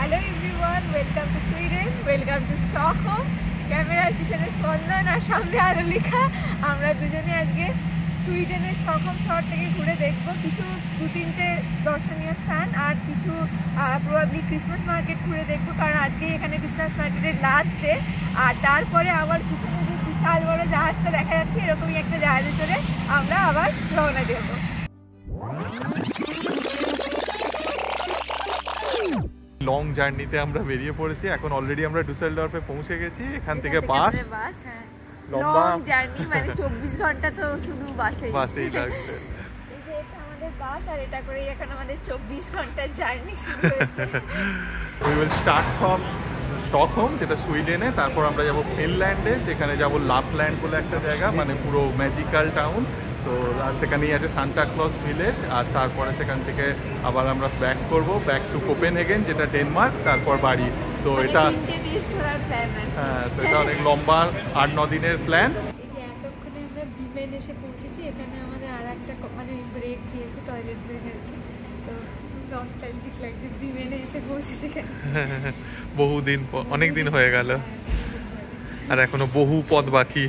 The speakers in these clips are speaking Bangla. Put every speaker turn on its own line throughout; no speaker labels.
Hello everyone, welcome to Sweden, welcome to Stockholm. ক্যামেরার পিছনে স্পন্দন আর সামনে আরোলিকা। আমরা দুজনে আজকে সুইডেনের স্টকহোম শহরটাকে ঘুরে দেখবো। কিছু 2-3টে দর্শনীয় স্থান আর কিছু প্রবাবলি ক্রিসমাস মার্কেট ঘুরে দেখবো, কারণ আজকেই এখানে ক্রিসমাস মার্কেটের লাস্ট ডে। আর তারপরে আবার পিছনে যে বিশাল বড় জাহাজটা দেখা যাচ্ছে, এরকমই একটা জাহাজে চড়ে আমরা আবার রওনা দেবো।
লং জার্নিতে আমরা বেরিয়ে পড়েছি। এখন অলরেডি আমরা ডুসেলডর্ফে পৌঁছে গেছি। এখান থেকে বাস
লং জার্নি, মানে 24 ঘন্টা তো শুধু বাসেই
লাগবে।
এই যে এটা আমাদের বাস, আর এটা করেই এখন আমাদের 24 ঘন্টার জার্নি শুরু হয়েছে।
We will start from Stockholm, যেটা সুইডেনে। তারপর আমরা যাব ফিনল্যান্ডে, যেখানে যাব লাপল্যান্ড বলে একটা জায়গা, মানে পুরো ম্যাজিক্যাল টাউন। তো আর সেখানেই আছে সান্টা ক্লজ ভিলেজ। আর তারপরে সেখান থেকে আবার আমরা ব্যাক করব ব্যাক টু কোপেনহেগেন, যেটা ডেনমার্ক, তারপর বাড়ি। তো এটা হ্যাঁ, তো এটা অনেক লম্বা 8-9 দিনের প্ল্যান।
এই যে এতক্ষণে আমরা বিমেন এসে পৌঁছেছি। এখানে আমাদের আর একটা মানে ব্রেক দিয়েছে, টয়লেট ব্রেক আর কি। তো নস্টালজিক লাগছে, বিমেনে এসে পৌঁছেছি।
বহুদিন, অনেক দিন হয়ে গেল, আর এখনো বহু পথ বাকি।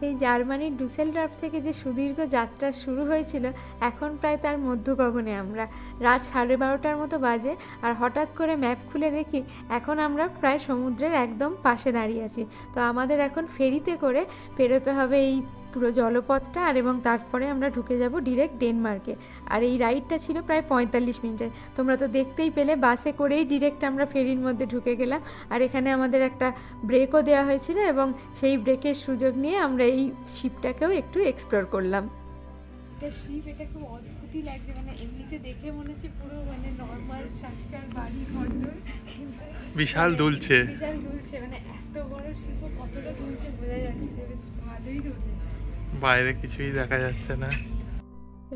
সেই জার্মানির ডুসেলডর্ফ থেকে যে সুদীর্ঘ যাত্রা শুরু হয়েছিল, এখন প্রায় তার মধ্যগগনে আমরা। রাত 12:30টার মতো বাজে, আর হঠাৎ করে ম্যাপ খুলে দেখি এখন আমরা প্রায় সমুদ্রের একদম পাশে দাঁড়িয়ে আছি। তো আমাদের এখন ফেরিতে করে পেরোতে হবে এই পুরো জলপথটা, আর এবং তারপরে আমরা ঢুকে যাব ডিরেক্ট ডেনমার্কে। আর এই রাইডটা ছিল প্রায় 45 মিনিটের। তোমরা তো দেখতেই পেলে, বাসে করেই ডিরেক্ট আমরা ফেরির মধ্যে ঢুকে গেলাম। আর এখানে আমাদের একটা ব্রেকও দেওয়া হয়েছিল, এবং সেই ব্রেকের সুযোগ নিয়ে আমরা এই শিপটাকেও একটু এক্সপ্লোর করলাম। শিপ, এটা খুব অদ্ভুতই লাগছে, মানে এমনিতে দেখে মনে হচ্ছে পুরো মানে নর্মাল স্ট্রাকচার, বাড়ি ঘর, কিন্তু
বিশাল দুলছে,
মানে এত বড় শিপও কতটা দুলছে বোঝা যাচ্ছে যে বেশ ভালোই দুলছে।
বাইরে কিছুই দেখা যাচ্ছে না।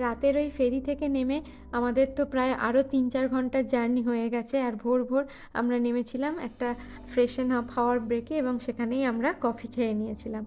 রাতের ওই ফেরি থেকে নেমে আমাদের তো প্রায় আরও 3-4 ঘন্টার জার্নি হয়ে গেছে। আর ভোর ভোর আমরা নেমেছিলাম একটা ফ্রেশন আপ হওয়ার ব্রেকে, এবং সেখানেই আমরা কফি খেয়ে নিয়েছিলাম।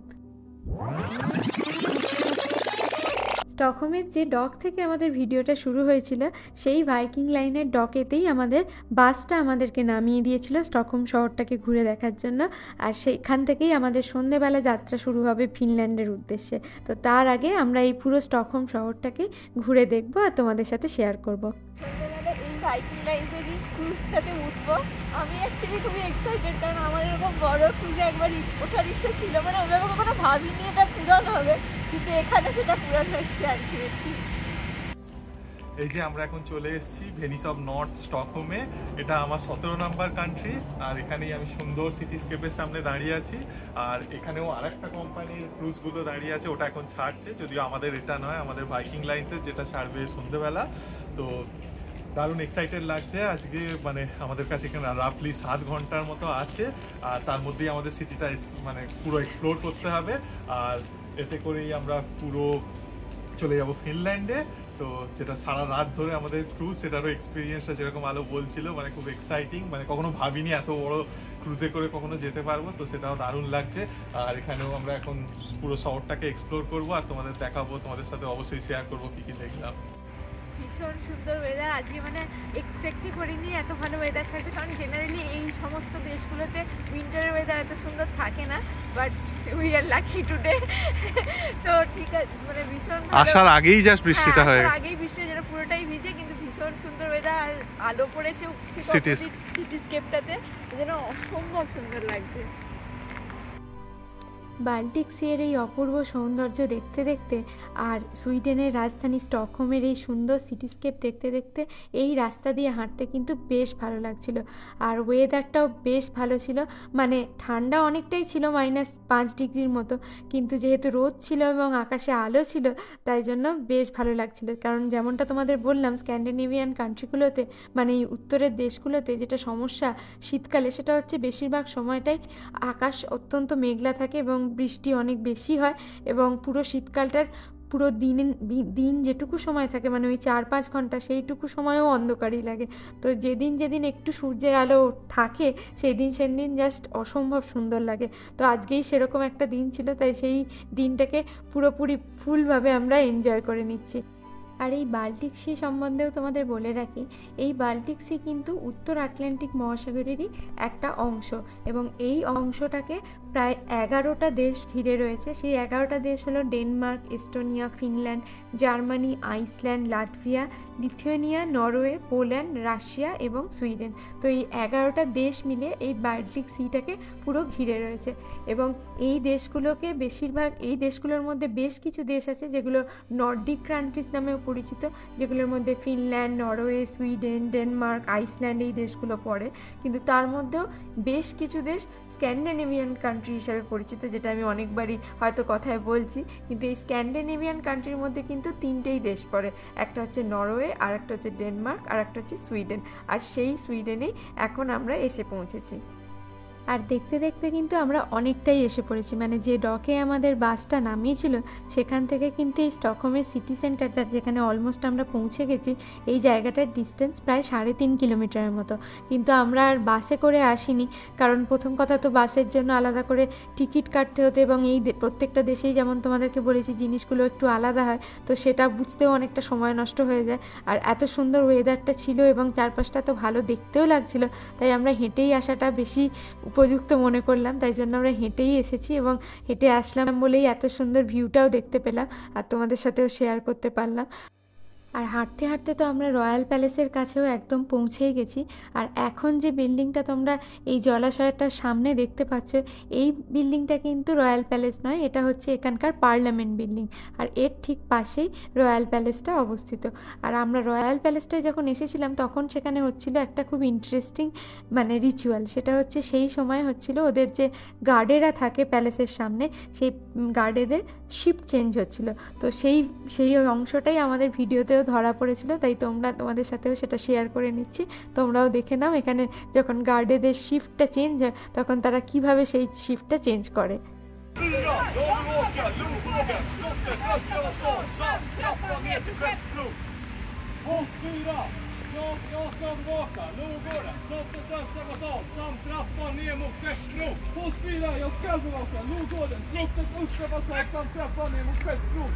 স্টকহোমের যে ডক থেকে আমাদের ভিডিওটা শুরু হয়েছিল, সেই ভাইকিং লাইনের ডকেতেই আমাদের বাসটা আমাদেরকে নামিয়ে দিয়েছিল স্টকহোম শহরটাকে ঘুরে দেখার জন্য। আর সেইখান থেকেই আমাদের সন্ধেবেলা যাত্রা শুরু হবে ফিনল্যান্ডের উদ্দেশ্যে। তো তার আগে আমরা এই পুরো স্টকহোম শহরটাকে ঘুরে দেখব আর তোমাদের সাথে শেয়ার করব। সন্ধেবেলা এই ভাইকিং লাইনেরই ক্রুজটাতে উঠবো। আমি অ্যাকচুয়ালি খুবই এক্সাইটেড, কারণ আমার এরকম বড় ক্রুজে একবার ওঠার ইচ্ছা ছিল, মানে ওইভাবে কখনো ভাবিনি এটা পূরণ হবে, কিন্তু এখানে সেটা পূরণ হচ্ছে আর কি।
এই যে আমরা এখন চলে এসেছি ভেনিস অফ নর্থ স্টকহোমে। এটা আমার 17 নাম্বার কান্ট্রি, আর এখানেই আমি সুন্দর সিটিস্কেপের সামনে দাঁড়িয়ে আছি। আর এখানেও আরেকটা কোম্পানির ক্রুজগুলো দাঁড়িয়ে আছে, ওটা এখন ছাড়ছে, যদিও আমাদের এটা নয়, আমাদের ভাইকিং লাইন্সের, যেটা ছাড়বে সন্ধ্যেবেলা। তো দারুণ এক্সাইটেড লাগছে আজকে, মানে আমাদের কাছে এখানে রাফলি 7 ঘন্টার মতো আছে, আর তার মধ্যেই আমাদের সিটিটা মানে পুরো এক্সপ্লোর করতে হবে। আর এতে করেই আমরা পুরো চলে যাব ফিনল্যান্ডে। তো যেটা সারা রাত ধরে আমাদের ক্রুজ, সেটারও এক্সপিরিয়েন্সটা যেরকম আলো বলছিল, মানে খুব এক্সাইটিং, মানে কখনো ভাবিনি এত বড় ক্রুজে করে কখনো যেতে পারবো। তো সেটাও দারুণ লাগছে। আর এখানেও আমরা এখন পুরো শহরটাকে এক্সপ্লোর করবো, আর তোমাদের দেখাবো, তোমাদের সাথে অবশ্যই শেয়ার করবো কী কী দেখলাম।
ভীষণ সুন্দর ওয়েদার আজকে, মানে এক্সপেক্টই করিনি এত ভালো ওয়েদার থাকবে, কারণ জেনারেলি এই সমস্ত দেশগুলোতে উইন্টারের ওয়েদার এত সুন্দর থাকে না, but we are lucky today. তো ঠিক আছে, মানে ভীষণ
আসার আগেই জাস্ট বৃষ্টিটা হয়,
আগেই বৃষ্টি যেন পুরোটাই ভিজে, কিন্তু ভীষণ সুন্দর ওয়েদার। আর আলো পড়েছে সিটিস্কেপটাতে, যেন অসম্ভব সুন্দর লাগছে। বাল্টিক সিয়ের এই অপূর্ব সৌন্দর্য দেখতে দেখতে, আর সুইডেনের রাজধানী স্টকহোমের এই সুন্দর সিটিস্কেপ দেখতে দেখতে এই রাস্তা দিয়ে হাঁটতে কিন্তু বেশ ভালো লাগছিল। আর ওয়েদারটাও বেশ ভালো ছিল, মানে ঠান্ডা অনেকটাই ছিল, -5 ডিগ্রির মতো, কিন্তু যেহেতু রোদ ছিল এবং আকাশে আলো ছিল, তাই জন্য বেশ ভালো লাগছিল। কারণ যেমনটা তোমাদের বললাম, স্ক্যান্ডিনেভিয়ান কান্ট্রিগুলোতে, মানে এই উত্তরের দেশগুলোতে যেটা সমস্যা শীতকালে, সেটা হচ্ছে বেশিরভাগ সময়টাই আকাশ অত্যন্ত মেঘলা থাকে এবং বৃষ্টি অনেক বেশি হয়, এবং পুরো শীতকালটার পুরো দিন যেটুকু সময় থাকে, মানে ওই 4-5 ঘন্টা, সেইটুকু সময়ও অন্ধকারই লাগে। তো যেদিন একটু সূর্যের আলো থাকে, সেদিন জাস্ট অসম্ভব সুন্দর লাগে। তো আজকেই সেরকম একটা দিন ছিল, তাই সেই দিনটাকে পুরোপুরি ফুলভাবে আমরা এনজয় করে নিচ্ছি। আর এই বাল্টিক সি সম্বন্ধেও তোমাদের বলে রাখি, এই বাল্টিক সি কিন্তু উত্তর আটলান্টিক মহাসাগরেরই একটা অংশ, এবং এই অংশটাকে প্রায় 11টা দেশ ঘিরে রয়েছে। সেই 11টা দেশ হলো Denmark, Estonia, Finland, Germany, Iceland, Latvia, Lithuania, Norway, Poland, Russia এবং সুইডেন। তো এই 11টা দেশ মিলে এই বাল্টিক সিটাকে পুরো ঘিরে রয়েছে, এবং এই দেশগুলোকে বেশিরভাগ, এই দেশগুলোর মধ্যে বেশ কিছু দেশ আছে যেগুলো নর্ডিক কান্ট্রিজ নামেও পরিচিত, যেগুলোর মধ্যে Finland, Norway, Sweden, Denmark, Iceland এই দেশগুলো পড়ে। কিন্তু তার মধ্যেও বেশ কিছু দেশ স্ক্যান্ডিনেভিয়ান কান্ট্রি হিসাবে পরিচিত, যেটা আমি অনেকবারই হয়তো কথায় বলছি। কিন্তু এই স্ক্যান্ডিনেভিয়ান কান্ট্রির মধ্যে কিন্তু 3টেই দেশ পড়ে, একটা হচ্ছে নরওয়ে, আর একটা হচ্ছে ডেনমার্ক, আর একটা হচ্ছে সুইডেন। আর সেই সুইডেনেই এখন আমরা এসে পৌঁছেছি। আর দেখতে দেখতে কিন্তু আমরা অনেকটাই এসে পড়েছি, মানে যে ডকে আমাদের বাসটা নামিয়েছিল সেখান থেকে কিন্তু এই স্টকহোমের সিটি সেন্টারটা, যেখানে অলমোস্ট আমরা পৌঁছে গেছি, এই জায়গাটার ডিস্টেন্স প্রায় 3.5 কিলোমিটারের মতো। কিন্তু আমরা আর বাসে করে আসিনি, কারণ প্রথম কথা তো বাসের জন্য আলাদা করে টিকিট কাটতে হতো, এবং এই প্রত্যেকটা দেশেই যেমন তোমাদেরকে বলেছি জিনিসগুলো একটু আলাদা হয়, তো সেটা বুঝতেও অনেকটা সময় নষ্ট হয়ে যায়। আর এত সুন্দর ওয়েদারটা ছিল এবং চারপাশটা তো ভালো দেখতেও লাগছিল, তাই আমরা হেঁটেই আসাটা বেশি উপযুক্ত মনে করলাম, তাই জন্য আমরা হেঁটেই এসেছি, এবং হেঁটে আসলাম বলেই এত সুন্দর ভিউটাও দেখতে পেলাম আর তোমাদের সাথেও শেয়ার করতে পারলাম। আর হাঁটতে হাঁটতে তো আমরা রয়্যাল প্যালেসের কাছেও একদম পৌঁছেই গেছি। আর এখন যে বিল্ডিংটা তোমরা এই জলাশয়টার সামনে দেখতে পাচ্ছ, এই বিল্ডিংটা কিন্তু রয়্যাল প্যালেস নয়, এটা হচ্ছে এখানকার পার্লামেন্ট বিল্ডিং, আর এর ঠিক পাশেই রয়্যাল প্যালেসটা অবস্থিত। আর আমরা রয়্যাল প্যালেসটায় যখন এসেছিলাম তখন সেখানে হচ্ছিল একটা খুব ইন্টারেস্টিং মানে রিচুয়াল। সেটা হচ্ছে সেই সময় হচ্ছিল ওদের যে গার্ডেরা থাকে প্যালেসের সামনে, সেই গার্ডেদের শিফট চেঞ্জ হচ্ছিল। তো সেই অংশটাই আমাদের ভিডিওতেও ধরা পড়েছিল, তাই তোমাদের সাথেও সেটা শেয়ার করে নিচ্ছি, তোমরাও দেখে নাও এখানে যখন গার্ডেদের শিফটটা চেঞ্জ হয় তখন তারা কিভাবে সেই শিফটটা চেঞ্জ করে।
Jag ska bevaka Nordgården, slottets östra basal samt trappan ner mot Västbro. Post 4, jag ska bevaka Nordgården, slottets östra basal samt trappan ner mot Västbro.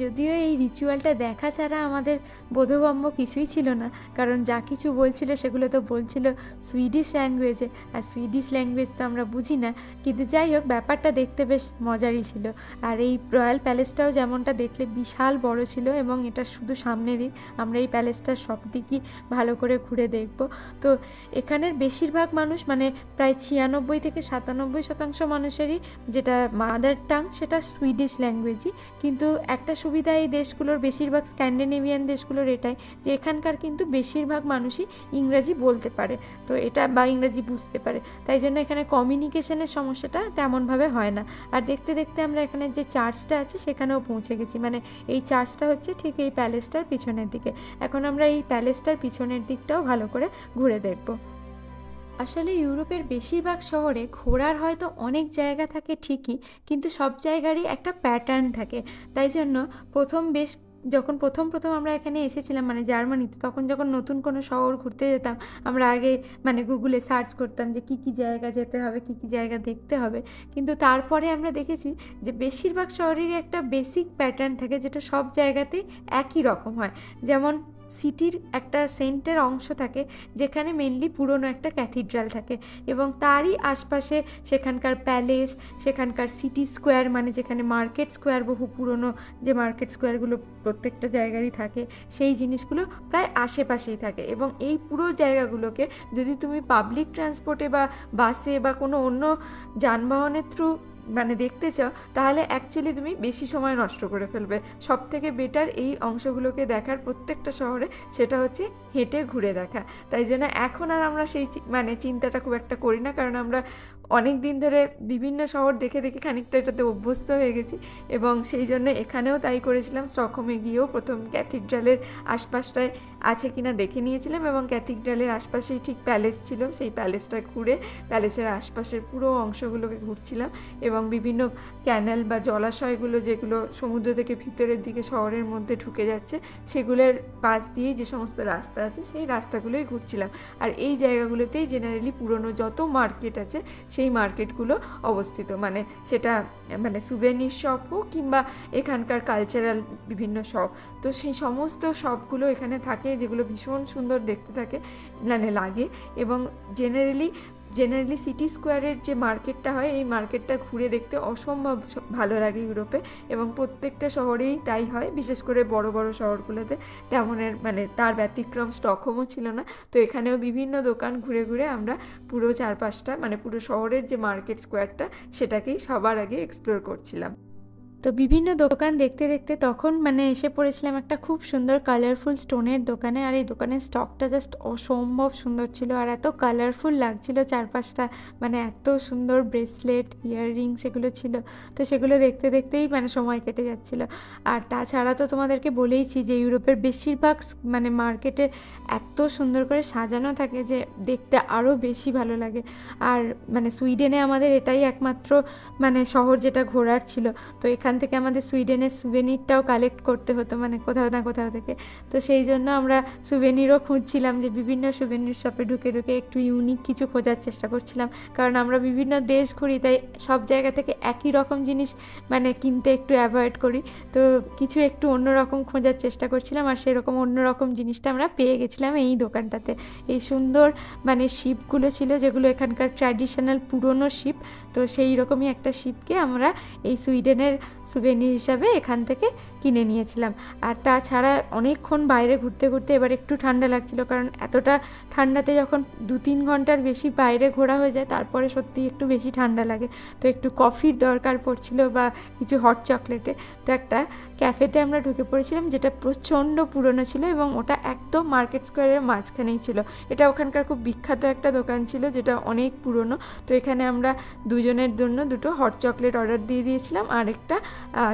যদিও এই রিচুয়ালটা দেখা ছাড়া আমাদের বোধগম্য কিছুই ছিল না, কারণ যা কিছু বলছিল সেগুলো তো বলছিল সুইডিশ ল্যাঙ্গুয়েজে, আর সুইডিশ ল্যাঙ্গুয়েজ তো আমরা বুঝি না। কিন্তু যাই হোক, ব্যাপারটা দেখতে বেশ মজারই ছিল। আর এই রয়্যাল প্যালেসটাও যেমনটা দেখলে বিশাল বড় ছিল, এবং এটা শুধু সামনে দিক, আমরা এই প্যালেসটার সব দিকই ভালো করে ঘুরে দেখব। তো এখানের বেশিরভাগ মানুষ, মানে প্রায় 96 থেকে 97% মানুষেরই যেটা মাদার টাং সেটা সুইডিশ ল্যাঙ্গুয়েজই। কিন্তু একটা সুবিধা এই দেশগুলোর, বেশিরভাগ স্ক্যান্ডিনেভিয়ান দেশগুলোর এটাই যে এখানকার কিন্তু বেশিরভাগ মানুষই ইংরাজি বলতে পারে, তো এটা বা ইংরাজি বুঝতে পারে, তাই জন্য এখানে কমিউনিকেশনের সমস্যাটা তেমনভাবে হয় না। আর দেখতে দেখতে আমরা এখানে যে চার্চটা আছে সেখানেও পৌঁছে গেছি, মানে এই চার্চটা হচ্ছে ঠিক এই প্যালেসটার পিছনের দিকে। এখন আমরা এই প্যালেসটার পিছনের দিকটাও ভালো করে ঘুরে দেখব। আসলে ইউরোপের বেশিরভাগ শহরে ঘোরার হয়তো অনেক জায়গা থাকে ঠিকই, কিন্তু সব জায়গারই একটা প্যাটার্ন থাকে। তাই জন্য যখন প্রথম আমরা এখানে এসেছিলাম, মানে জার্মানিতে, তখন যখন নতুন কোনো শহর ঘুরতে যেতাম আমরা আগে মানে গুগলে সার্চ করতাম যে কী জায়গা যেতে হবে, কী জায়গা দেখতে হবে। কিন্তু তারপরে আমরা দেখেছি যে বেশিরভাগ শহরেরই একটা বেসিক প্যাটার্ন থাকে, যেটা সব জায়গাতেই একই রকম হয়। যেমন সিটির একটা সেন্টার অংশ থাকে যেখানে মেনলি পুরনো একটা ক্যাথিড্রাল থাকে, এবং তারই আশপাশে সেখানকার প্যালেস, সেখানকার সিটি স্কোয়ার, মানে যেখানে মার্কেট স্কোয়ার, বহু পুরনো যে মার্কেট স্কোয়ারগুলো প্রত্যেকটা জায়গারই থাকে, সেই জিনিসগুলো প্রায় আশেপাশেই থাকে। এবং এই পুরো জায়গাগুলোকে যদি তুমি পাবলিক ট্রান্সপোর্টে বা বাসে বা কোনো অন্য যানবাহনের থ্রু মানে দেখতে চাও, তাহলে অ্যাকচুয়ালি তুমি বেশি সময় নষ্ট করে ফেলবে। সব থেকে বেটার এই অংশগুলোকে দেখার প্রত্যেকটা শহরে সেটা হচ্ছে হেঁটে ঘুরে দেখা। তাই জন্য এখন আর আমরা সেই মানে চিন্তাটা খুব একটা করি না, কারণ আমরা অনেক দিন ধরে বিভিন্ন শহর দেখে দেখে খানিকটা এটাতে অভ্যস্ত হয়ে গেছি, এবং সেই জন্য এখানেও তাই করেছিলাম। স্টকহোমে গিয়েও প্রথম ক্যাথিড্রালের আশপাশটায় আছে কিনা দেখে নিয়েছিলাম, এবং ক্যাথিড্রালের আশপাশেই ঠিক প্যালেস ছিল, সেই প্যালেসটা ঘুরে প্যালেসের আশপাশের পুরো অংশগুলোকে ঘুরছিলাম। এবং বিভিন্ন ক্যানেল বা জলাশয়গুলো যেগুলো সমুদ্র থেকে ভিতরের দিকে শহরের মধ্যে ঢুকে যাচ্ছে, সেগুলোর পাশ দিয়েই যে সমস্ত রাস্তা আছে সেই রাস্তাগুলোই ঘুরছিলাম। আর এই জায়গাগুলোতেই জেনারেলি পুরনো যত মার্কেট আছে সেই মার্কেটগুলো অবস্থিত, মানে সেটা মানে সুভেনির শপ হোক কিংবা এখানকার কালচারাল বিভিন্ন শপ। তো সেই সমস্ত শপগুলো এখানে থাকে, যেগুলো ভীষণ সুন্দর দেখতে থাকে মানে লাগে। এবং জেনারেলি সিটি স্কোয়ারের যে মার্কেটটা হয়, এই মার্কেটটা ঘুরে দেখতে অসম্ভব ভালো লাগে ইউরোপে, এবং প্রত্যেকটা শহরেই তাই হয়, বিশেষ করে বড় বড় শহরগুলোতে তেমনের মানে তার ব্যতিক্রম স্টকহোমও ছিল না। তো এখানেও বিভিন্ন দোকান ঘুরে ঘুরে আমরা পুরো চারপাশটা মানে পুরো শহরের যে মার্কেট স্কোয়ারটা সেটাকেই সবার আগে এক্সপ্লোর করছিলাম। তো বিভিন্ন দোকান দেখতে দেখতে তখন মানে এসে পড়েছিলাম একটা খুব সুন্দর কালারফুল স্টোনের দোকানে। আর এই দোকানের স্টকটা জাস্ট অসম্ভব সুন্দর ছিল, আর এত কালারফুল লাগছিল চারপাশটা, মানে এত সুন্দর ব্রেসলেট, ইয়াররিংস এগুলো ছিল। তো সেগুলো দেখতে দেখতেই মানে সময় কেটে যাচ্ছিল। আর তাছাড়া তো তোমাদেরকে বলেইছি যে ইউরোপের বেশিরভাগ মানে মার্কেটে এত সুন্দর করে সাজানো থাকে যে দেখতে আরও বেশি ভালো লাগে। আর মানে সুইডেনে আমাদের এটাই একমাত্র মানে শহর যেটা ঘোরার ছিল। তো এখান থেকে আমাদের সুইডেনের সুভেনিরটাও কালেক্ট করতে হতো মানে কোথাও না কোথাও থেকে। তো সেই জন্য আমরা সুভেনিরও খুঁজছিলাম, যে বিভিন্ন সুভেনির শপে ঢুকে ঢুকে একটু ইউনিক কিছু খোঁজার চেষ্টা করছিলাম, কারণ আমরা বিভিন্ন দেশ ঘুরি, তাই সব জায়গা থেকে একই রকম জিনিস মানে কিনতে একটু অ্যাভয়েড করি। তো কিছু একটু অন্যরকম খোঁজার চেষ্টা করছিলাম, আর সেরকম অন্যরকম জিনিসটা আমরা পেয়ে গেছিলাম এই দোকানটাতে। এই সুন্দর মানে শিপগুলো ছিল, যেগুলো এখানকার ট্র্যাডিশনাল পুরনো শিপ। তো সেই রকমই একটা শিপকে আমরা এই সুইডেনের সুভেনির হিসাবে এখান থেকে কিনে নিয়েছিলাম। আর তাছাড়া অনেকক্ষণ বাইরে ঘুরতে ঘুরতে এবার একটু ঠান্ডা লাগছিল, কারণ এতটা ঠান্ডাতে যখন 2-3 ঘন্টার বেশি বাইরে ঘোরা হয়ে যায় তারপরে সত্যি একটু বেশি ঠান্ডা লাগে। তো একটু কফির দরকার পড়ছিল বা কিছু হট চকলেটে। তো একটা ক্যাফেতে আমরা ঢুকে পড়েছিলাম, যেটা প্রচণ্ড পুরনো ছিল এবং ওটা একদম মার্কেট স্কোয়ারের মাঝখানেই ছিল। এটা ওখানকার খুব বিখ্যাত একটা দোকান ছিল, যেটা অনেক পুরনো। তো এখানে আমরা দুজনের জন্য 2টো হট চকলেট অর্ডার দিয়ে দিয়েছিলাম আর একটা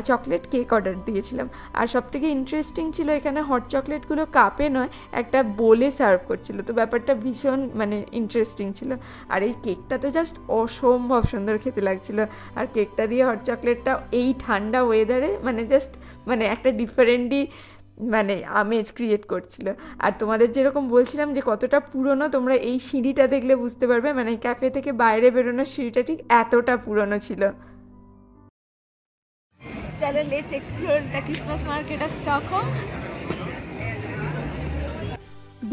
চকলেট কেক অর্ডার দিয়েছিলাম। আর সবথেকে ইন্টারেস্টিং ছিল, এখানে হট চকলেটগুলো কাপে নয় একটা বোলে সার্ভ করছিল। তো ব্যাপারটা ভীষণ মানে ইন্টারেস্টিং ছিল। আর এই কেকটা তো জাস্ট অসম্ভব সুন্দর খেতে লাগছিল। আর কেকটা দিয়ে হট চকলেটটা এই ঠান্ডা ওয়েদারে মানে জাস্ট মানে একটা ডিফারেন্টই মানে আমেজ ক্রিয়েট করছিল। আর তোমাদের যেরকম বলছিলাম যে কতটা পুরনো, তোমরা এই সিঁড়িটা দেখলে বুঝতে পারবে, মানে ক্যাফে থেকে বাইরে বেরোনোর সিঁড়িটা ঠিক এতটা পুরনো ছিল। চলো let's explore the Christmas market of Stockholm.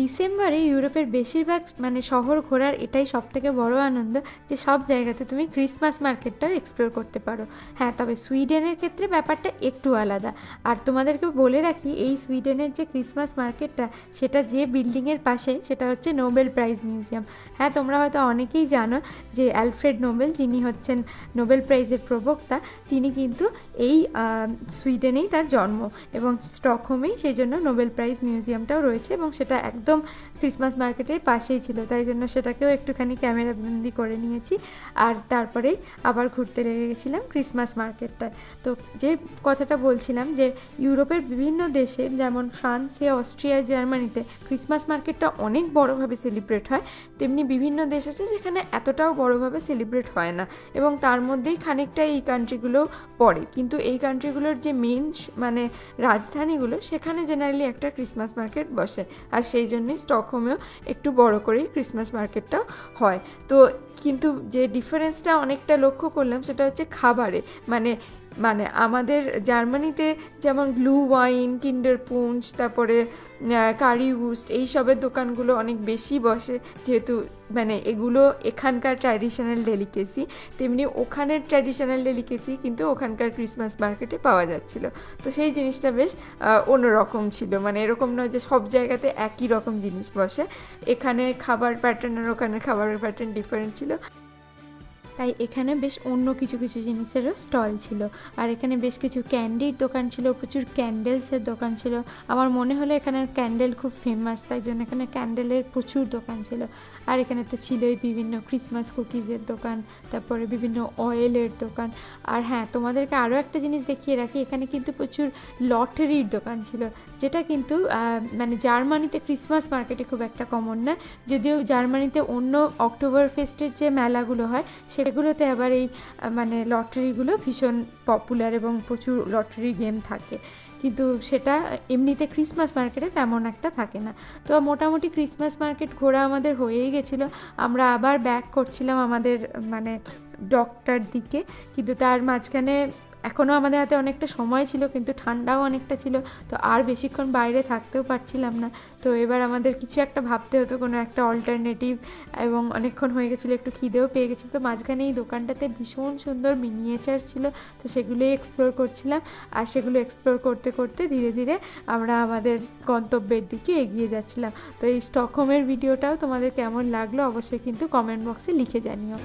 ডিসেম্বরে ইউরোপের বেশিরভাগ মানে শহর ঘোরার এটাই সবথেকে বড় আনন্দ, যে সব জায়গাতে তুমি ক্রিসমাস মার্কেটটাও এক্সপ্লোর করতে পারো। হ্যাঁ, তবে সুইডেনের ক্ষেত্রে ব্যাপারটা একটু আলাদা। আর তোমাদেরকে বলে রাখি, এই সুইডেনের যে ক্রিসমাস মার্কেটটা সেটা যে বিল্ডিংয়ের পাশে, সেটা হচ্ছে নোবেল প্রাইজ মিউজিয়াম। হ্যাঁ, তোমরা হয়তো অনেকেই জানো যে অ্যালফ্রেড নোবেল, যিনি হচ্ছেন নোবেল প্রাইজের প্রবক্তা, তিনি কিন্তু এই সুইডেনেই তার জন্ম, এবং স্টকহোমেই সেই জন্য নোবেল প্রাইজ মিউজিয়ামটাও রয়েছে, এবং সেটা একদম ক্রিসমাস মার্কেটের পাশেই ছিল। তাই জন্য সেটাকেও একটুখানি ক্যামেরা বন্দি করে নিয়েছি। আর তারপরেই আবার ঘুরতে লেগে গেছিলাম ক্রিসমাস মার্কেটটায়। তো যে কথাটা বলছিলাম, যে ইউরোপের বিভিন্ন দেশে যেমন ফ্রান্সে, অস্ট্রিয়া, জার্মানিতে ক্রিসমাস মার্কেটটা অনেক বড়োভাবে সেলিব্রেট হয়, তেমনি বিভিন্ন দেশ আছে যেখানে এতটাও বড়োভাবে সেলিব্রেট হয় না, এবং তার মধ্যেই খানিকটা এই কান্ট্রিগুলো পড়ে। কিন্তু এই কান্ট্রিগুলোর যে মেন মানে রাজধানীগুলো, সেখানে জেনারেলি একটা ক্রিসমাস মার্কেট বসে। আর সেই জন্যই স্টকহোমেও একটু বড় করেই ক্রিসমাস মার্কেটটাও হয়। তো কিন্তু যে ডিফারেন্সটা অনেকটা লক্ষ্য করলাম সেটা হচ্ছে খাবারে। মানে আমাদের জার্মানিতে যেমন গ্লু ওয়াইন, কিন্ডার পুঞ্চ, তারপরে কারিউস্ট, এইসবের দোকানগুলো অনেক বেশি বসে, যেহেতু মানে এগুলো এখানকার ট্র্যাডিশনাল ডেলিকেসি, তেমনি ওখানের ট্র্যাডিশনাল ডেলিকেসি কিন্তু ওখানকার ক্রিসমাস মার্কেটে পাওয়া যাচ্ছিল। তো সেই জিনিসটা বেশ অন্যরকম ছিল, মানে এরকম নয় যে সব জায়গাতে একই রকম জিনিস বসে। এখানে খাবার প্যাটার্ন আর ওখানের খাবারের প্যাটার্ন ডিফারেন্ট ছিল, তাই এখানে বেশ অন্য কিছু কিছু জিনিসেরও স্টল ছিল। আর এখানে বেশ কিছু ক্যান্ডির দোকান ছিল, প্রচুর ক্যান্ডেলসের দোকান ছিল। আমার মনে হলো এখানের ক্যান্ডেল খুব ফেমাস, তাই জন্য এখানে ক্যান্ডেলের প্রচুর দোকান ছিল। আর এখানে তো ছিলই বিভিন্ন ক্রিসমাস কুকিজের দোকান, তারপরে বিভিন্ন অয়েলের দোকান। আর হ্যাঁ, তোমাদেরকে আরও একটা জিনিস দেখিয়ে রাখি, এখানে কিন্তু প্রচুর লটারির দোকান ছিল, যেটা কিন্তু মানে জার্মানিতে ক্রিসমাস মার্কেটে খুব একটা কমন না। যদিও জার্মানিতে অন্য অক্টোবর ফেস্টের যে মেলাগুলো হয় সেগুলোতে আবার এই মানে লটারিগুলো ভীষণ পপুলার এবং প্রচুর লটারি গেম থাকে। কিন্তু সেটা এমনিতে ক্রিসমাস মার্কেটে তেমন একটা থাকে না। তো মোটামুটি ক্রিসমাস মার্কেট ঘোরা আমাদের হয়েই গেছিলো। আমরা আবার ব্যাক করছিলাম আমাদের মানে ডকটার দিকে, কিন্তু তার মাঝখানে এখনও আমাদের হাতে অনেকটা সময় ছিল, কিন্তু ঠান্ডাও অনেকটা ছিল, তো আর বেশিক্ষণ বাইরে থাকতেও পারছিলাম না। তো এবার আমাদের কিছু একটা ভাবতে হতো, কোনো একটা অল্টারনেটিভ, এবং অনেকক্ষণ হয়ে গেছিলো, একটু খিদেও পেয়ে গেছিলো। তো মাঝখানে এই দোকানটাতে ভীষণ সুন্দর মিনিয়েচার ছিল, তো সেগুলোই এক্সপ্লোর করছিলাম। আর সেগুলো এক্সপ্লোর করতে করতে ধীরে ধীরে আমরা আমাদের গন্তব্যের দিকে এগিয়ে যাচ্ছিলাম। তো এই স্টকহোমের ভিডিওটাও তোমাদের কেমন লাগলো অবশ্যই কিন্তু কমেন্ট বক্সে লিখে জানিও।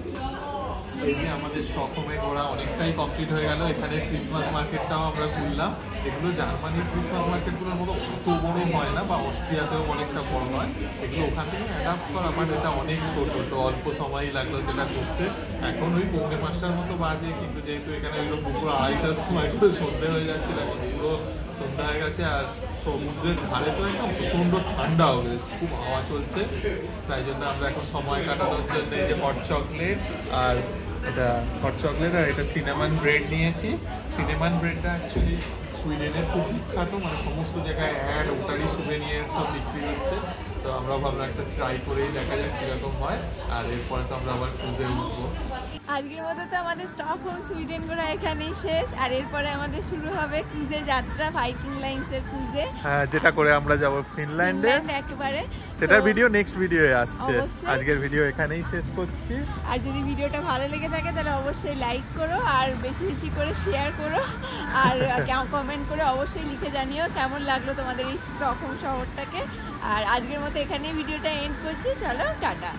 এই যে আমাদের স্টকহোমে ঘোরা অনেকটাই কমপ্লিট হয়ে গেল। এখানে ক্রিসমাস মার্কেটটাও আমরা ঘুরলাম। এগুলো জার্মানির ক্রিসমাস মার্কেটগুলোর মতো অত বড় হয় না, বা অস্ট্রিয়াতেও অনেকটা বড় হয়। এগুলো ওখান থেকে অ্যাডাপ্ট করা, বাট এটা অনেক ছোটো, তো অল্প সময়ই লাগলো সেটা করতে। এখন ওই 4:30টার মতো বাজে, কিন্তু যেহেতু এখানে ওই পুরো 2:30টার সময় সন্ধে হয়ে যাচ্ছিল, এখন পুরো সন্ধ্যা হয়ে গেছে। আর সমুদ্রের ধারে তো একদম প্রচণ্ড ঠান্ডা হবে, খুব হাওয়া চলছে, তাই জন্য আমরা এখন সময় কাটানোর জন্য এই যে হট চকলেট আর এটা এটা সিনেমান ব্রেড নিয়েছি। সিনেমান ব্রেডটা অ্যাকচুয়ালি সুইডেনের খুব বিখ্যাত, মানে সমস্ত জায়গায় অ্যাড, ওটারই সুভেনিয়ার সব বিক্রি হচ্ছে। তো আমরা ভাবলাম একটা ট্রাই করেই দেখা যাক কীরকম হয়, আর এরপরে তো আমরা আবার ক্রুজে উঠবো।
আজকের মতো তো আমাদের স্টকহোম সুইডেন ঘোরা এখানেই শেষ, আর এরপরে আমাদের শুরু হবে ক্রুজে যাত্রা, ভাইকিং লাইন্সের ক্রুজে।
হ্যাঁ, যেটা করে আমরা যাব ফিনল্যান্ডে
একেবারে।
সেটার ভিডিও নেক্সট ভিডিওয়ে আসছে। আজকের ভিডিও এখানেই শেষ করছি।
আর যদি ভিডিওটা ভালো লেগে থাকে তাহলে অবশ্যই লাইক করো, আর বেশি বেশি করে শেয়ার করো, আর কমেন্ট করে অবশ্যই লিখে জানিও কেমন লাগলো তোমাদের এই স্টকহোম শহরটাকে। আর আজকের মতো এখানেই ভিডিওটা এন্ড করছি, চলো টাটা।